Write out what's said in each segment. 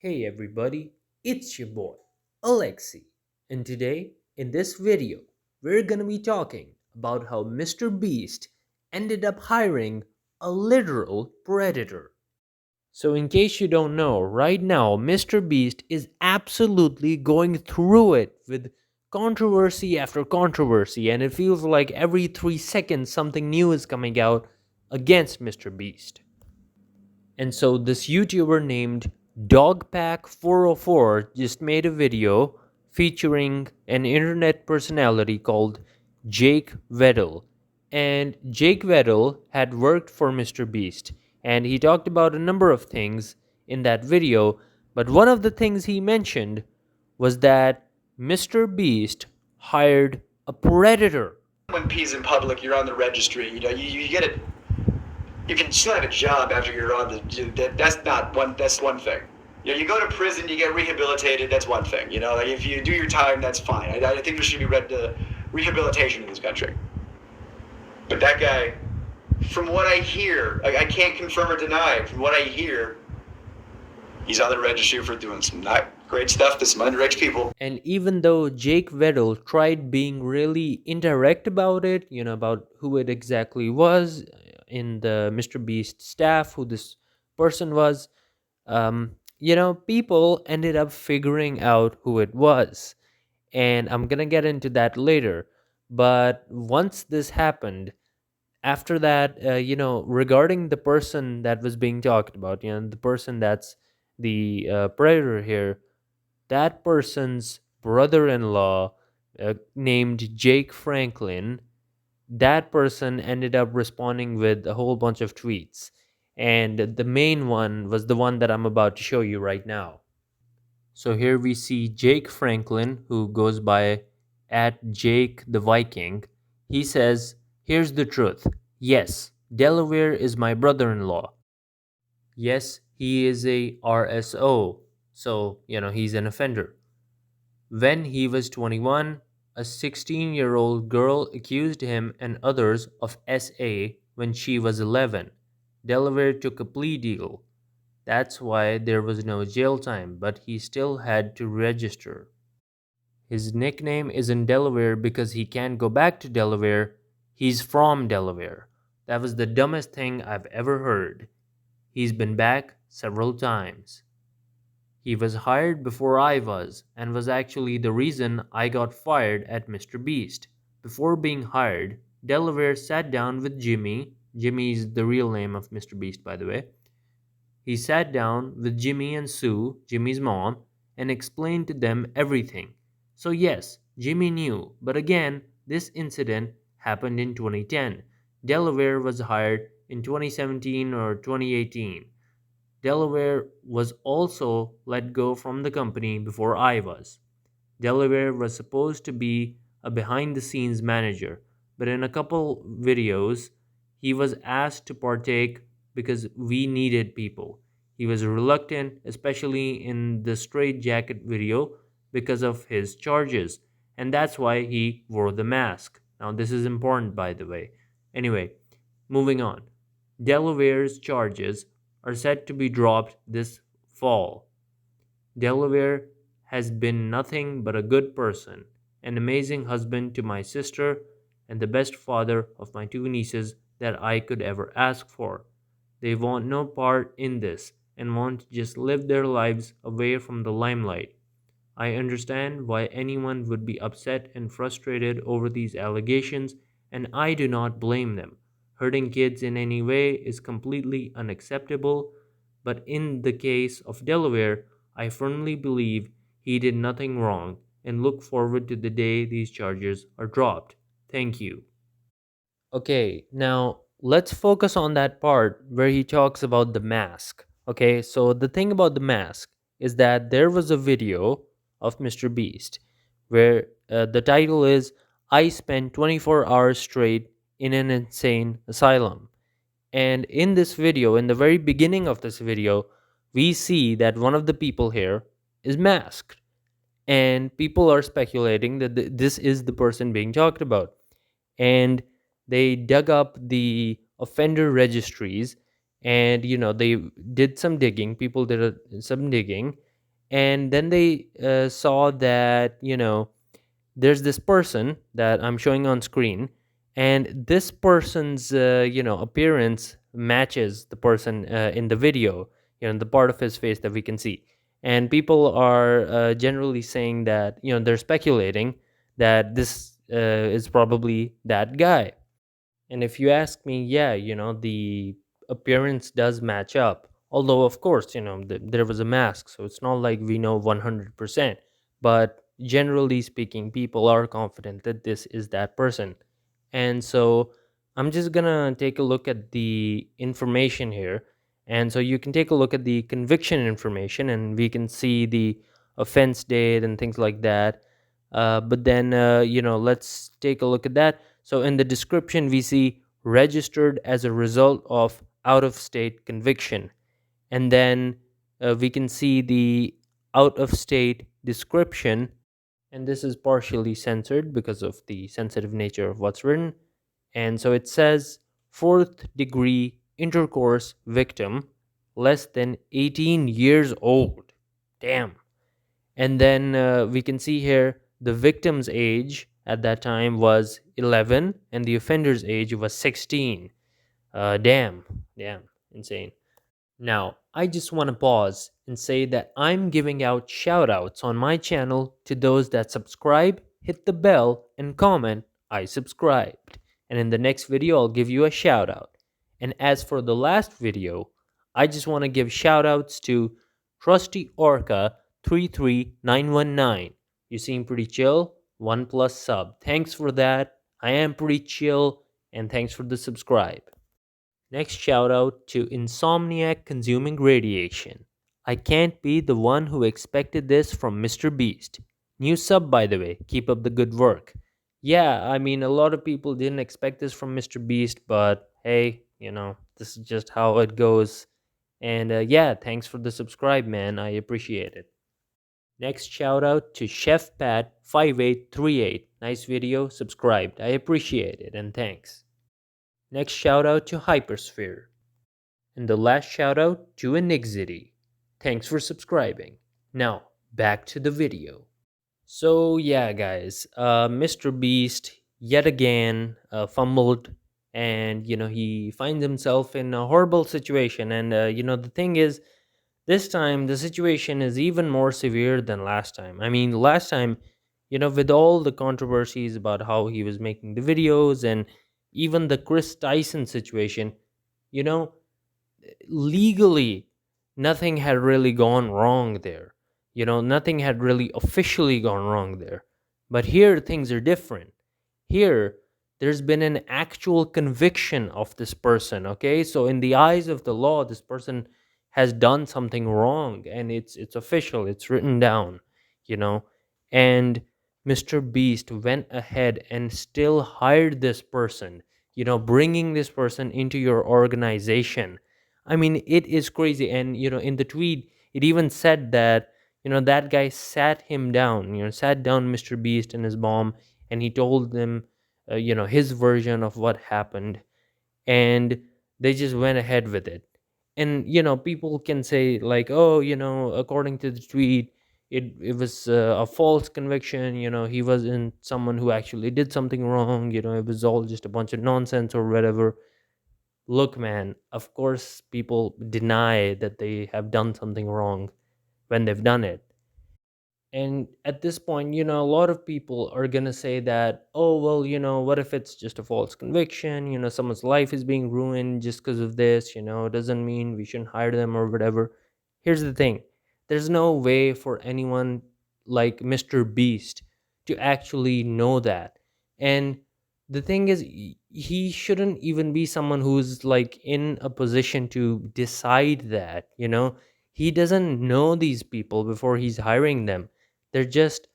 Hey everybody, it's your boy Alexi, and today in this video we're gonna be talking about how Mr. Beast ended up hiring a literal predator. So, in case you don't know, right now Mr. Beast is absolutely going through it with controversy after controversy, and it feels like every 3 seconds something new is coming out against Mr. Beast. And so this YouTuber named Dogpack404 just made a video featuring an internet personality called Jake Vettel. And Jake Vettel had worked for Mr. Beast, and he talked about a number of things in that video, but one of the things he mentioned was that Mr. Beast hired a predator. When P's in public, you're on the registry. You get it. You can still have a job after you're on the. That's not one. That's one thing. You go to prison, you get rehabilitated. That's one thing. Like if you do your time, that's fine. I think there should be rehabilitation in this country. But that guy, from what I hear, I can't confirm or deny. From what I hear, he's on the registry for doing some not great stuff to some underage people. And even though Jake Vettel tried being really indirect about it, about who it exactly was in the Mr. Beast staff, who this person was, people ended up figuring out who it was. And I'm gonna get into that later. But once this happened, after that, regarding the person that was being talked about, the person that's the predator here, that person's brother-in-law, named Jake Franklin, that person ended up responding with a whole bunch of tweets. And the main one was the one that I'm about to show you right now. So here we see Jake Franklin, who goes by at Jake the Viking. He says, "Here's the truth. Yes, Delaware is my brother-in-law. Yes, he is a RSO. So, he's an offender. When he was 21, a 16-year-old girl accused him and others of SA when she was 11. Delaware took a plea deal. That's why there was no jail time, but he still had to register. His nickname is in Delaware because he can't go back to Delaware. He's from Delaware. That was the dumbest thing I've ever heard. He's been back several times. He was hired before I was, and was actually the reason I got fired at Mr. Beast. Before being hired, Delaware sat down with Jimmy. Jimmy is the real name of Mr. Beast, by the way. He sat down with Jimmy and Sue, Jimmy's mom, and explained to them everything. So, yes, Jimmy knew, but again, this incident happened in 2010. Delaware was hired in 2017 or 2018. Delaware was also let go from the company before I was. Delaware was supposed to be a behind the scenes manager, but in a couple videos, he was asked to partake because we needed people. He was reluctant, especially in the straight jacket video, because of his charges, and that's why he wore the mask. Now, this is important, by the way. Anyway, moving on. Delaware's charges are set to be dropped this fall. Delaware has been nothing but a good person, an amazing husband to my sister, and the best father of my two nieces that I could ever ask for. They want no part in this and want to just live their lives away from the limelight. I understand why anyone would be upset and frustrated over these allegations, and I do not blame them. Hurting kids in any way is completely unacceptable, but in the case of Delaware, I firmly believe he did nothing wrong and look forward to the day these charges are dropped. Thank you." Okay, now let's focus on that part where he talks about the mask. Okay, so the thing about the mask is that there was a video of Mr. Beast where the title is "I spent 24 hours straight in an insane asylum." And in this video, in the very beginning of this video, we see that one of the people here is masked. And people are speculating that this is the person being talked about. And they dug up the offender registries, and they did some digging. People did some digging, And then they saw that, there's this person that I'm showing on screen, and this person's appearance matches the person in the video, the part of his face that we can see. And people are generally saying that, they're speculating that this is probably that guy. And if you ask me, yeah, the appearance does match up. Although, of course, there was a mask, so it's not like we know 100%. But generally speaking, people are confident that this is that person. And so I'm just gonna take a look at the information here. And so you can take a look at the conviction information, and we can see the offense date and things like that. But then, let's take a look at that. So in the description, we see registered as a result of out of state conviction. And then we can see the out of state description. And this is partially censored because of the sensitive nature of what's written. And so it says fourth degree intercourse victim, less than 18 years old. Damn. And then we can see here the victim's age at that time was 11 and the offender's age was 16. Damn, insane. Now, I just want to pause and say that I'm giving out shoutouts on my channel to those that subscribe, hit the bell, and comment, I subscribed. And in the next video, I'll give you a shoutout. And as for the last video, I just want to give shoutouts to Trusty Orca 33919. You seem pretty chill. 1 plus sub. Thanks for that. I am pretty chill. And thanks for the subscribe. Next shout out to Insomniac Consuming Radiation. I can't be the one who expected this from Mr. Beast. New sub, by the way. Keep up the good work. Yeah, I mean, a lot of people didn't expect this from Mr. Beast, but hey, this is just how it goes. And yeah, thanks for the subscribe, man. I appreciate it. Next shout out to Chef Pat 5838. Nice video, subscribed. I appreciate it, and thanks. Next shout out to Hypersphere. And the last shout out to Enixity. Thanks for subscribing. Now, back to the video. So, yeah, guys, Mr. Beast yet again fumbled, and he finds himself in a horrible situation. And the thing is, this time the situation is even more severe than last time. I mean, last time, with all the controversies about how he was making the videos and even the Chris Tyson situation, you know, legally nothing had really gone wrong there. Nothing had really officially gone wrong there. But here things are different. Here there's been an actual conviction of this person, okay? So in the eyes of the law, this person has done something wrong, and it's official, it's written down, you know. And Mr. Beast went ahead and still hired this person, bringing this person into your organization. I mean, it is crazy. And, in the tweet, it even said that, that guy sat him down, sat down Mr. Beast and his mom, and he told them, his version of what happened. And they just went ahead with it. And, people can say, like, oh, according to the tweet, it was a false conviction. He wasn't someone who actually did something wrong. It was all just a bunch of nonsense or whatever. Look, man, of course, people deny that they have done something wrong when they've done it. And at this point, a lot of people are going to say that, oh, well, what if it's just a false conviction? Someone's life is being ruined just because of this, it doesn't mean we shouldn't hire them or whatever. Here's the thing, there's no way for anyone like Mr. Beast to actually know that. And the thing is, he shouldn't even be someone who's like in a position to decide that, he doesn't know these people before he's hiring them. They're just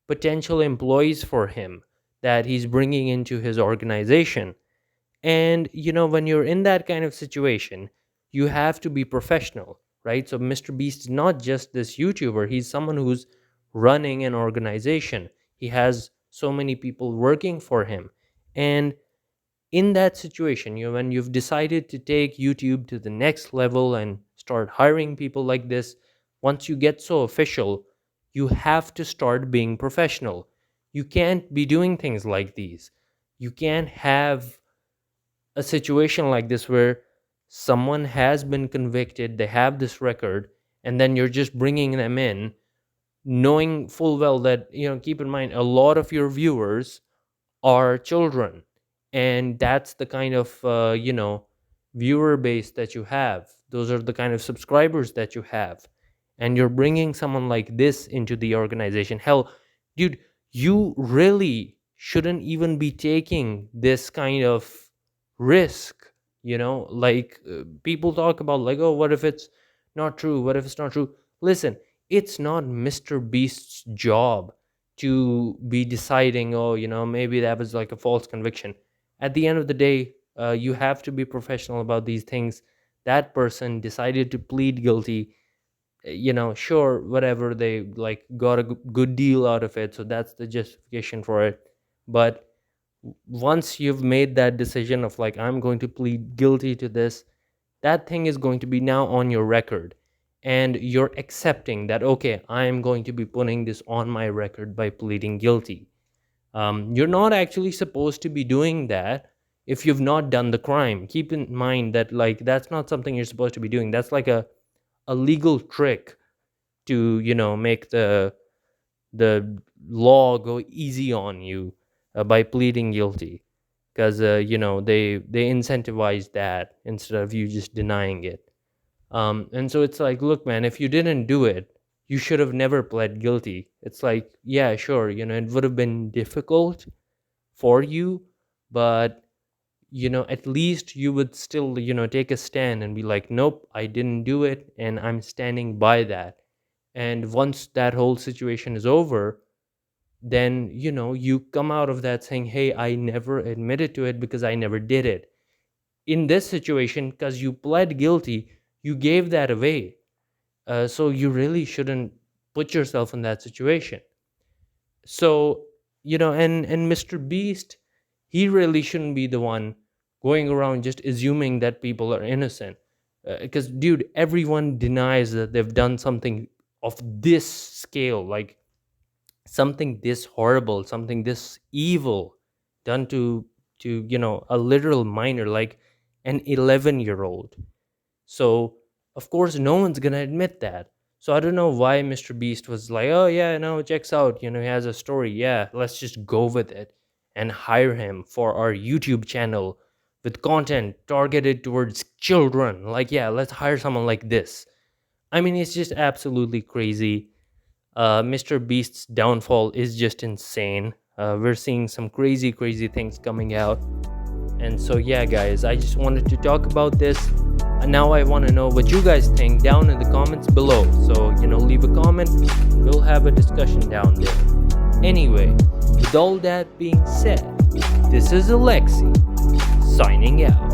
potential employees for him that he's bringing into his organization. And, when you're in that kind of situation, you have to be professional, right? So, Mr. Beast is not just this YouTuber, he's someone who's running an organization. He has so many people working for him. And in that situation, when you've decided to take YouTube to the next level and start hiring people like this, Once you get so official, you have to start being professional. You can't be doing things like these. You can't have a situation like this where someone has been convicted, they have this record, and then you're just bringing them in, knowing full well that, keep in mind, a lot of your viewers are children, and that's the kind of viewer base that you have. Those are the kind of subscribers that you have, and you're bringing someone like this into the organization. Hell, dude, you really shouldn't even be taking this kind of risk. Like, people talk about, like, oh, what if it's not true, what if it's not true? Listen, it's not Mr. Beast's job to be deciding, oh, maybe that was like a false conviction. At the end of the day, you have to be professional about these things. That person decided to plead guilty. Sure, whatever, they like got a good deal out of it, so that's the justification for it. But once you've made that decision of, like, I'm going to plead guilty to this, that thing is going to be now on your record, and you're accepting that, okay, I am going to be putting this on my record by pleading guilty. You're not actually supposed to be doing that if you've not done the crime. Keep in mind that, like, that's not something you're supposed to be doing. That's like a legal trick to, make the law go easy on you, by pleading guilty, because they incentivize that instead of you just denying it. And so it's like, look, man, if you didn't do it, you should have never pled guilty. It's like, yeah, sure, it would have been difficult for you, but at least you would still, take a stand and be like, nope, I didn't do it, and I'm standing by that. And once that whole situation is over, then you come out of that saying, hey, I never admitted to it because I never did it. In this situation, because you pled guilty, you gave that away. So you really shouldn't put yourself in that situation. So, and Mr. Beast, he really shouldn't be the one going around just assuming that people are innocent. Because, dude, everyone denies that they've done something of this scale, like something this horrible, something this evil, done to a literal minor, like an 11-year-old. So, of course, no one's gonna admit that. So I don't know why Mr. Beast was like, oh yeah, no, it checks out. He has a story. Yeah, let's just go with it and hire him for our YouTube channel with content targeted towards children. Like, yeah, let's hire someone like this. I mean, it's just absolutely crazy. Mr. Beast's downfall is just insane. We're seeing some crazy, crazy things coming out. And so, yeah, guys, I just wanted to talk about this. And now I want to know what you guys think down in the comments below. So, leave a comment. We'll have a discussion down there. Anyway, with all that being said, this is Alexi signing out.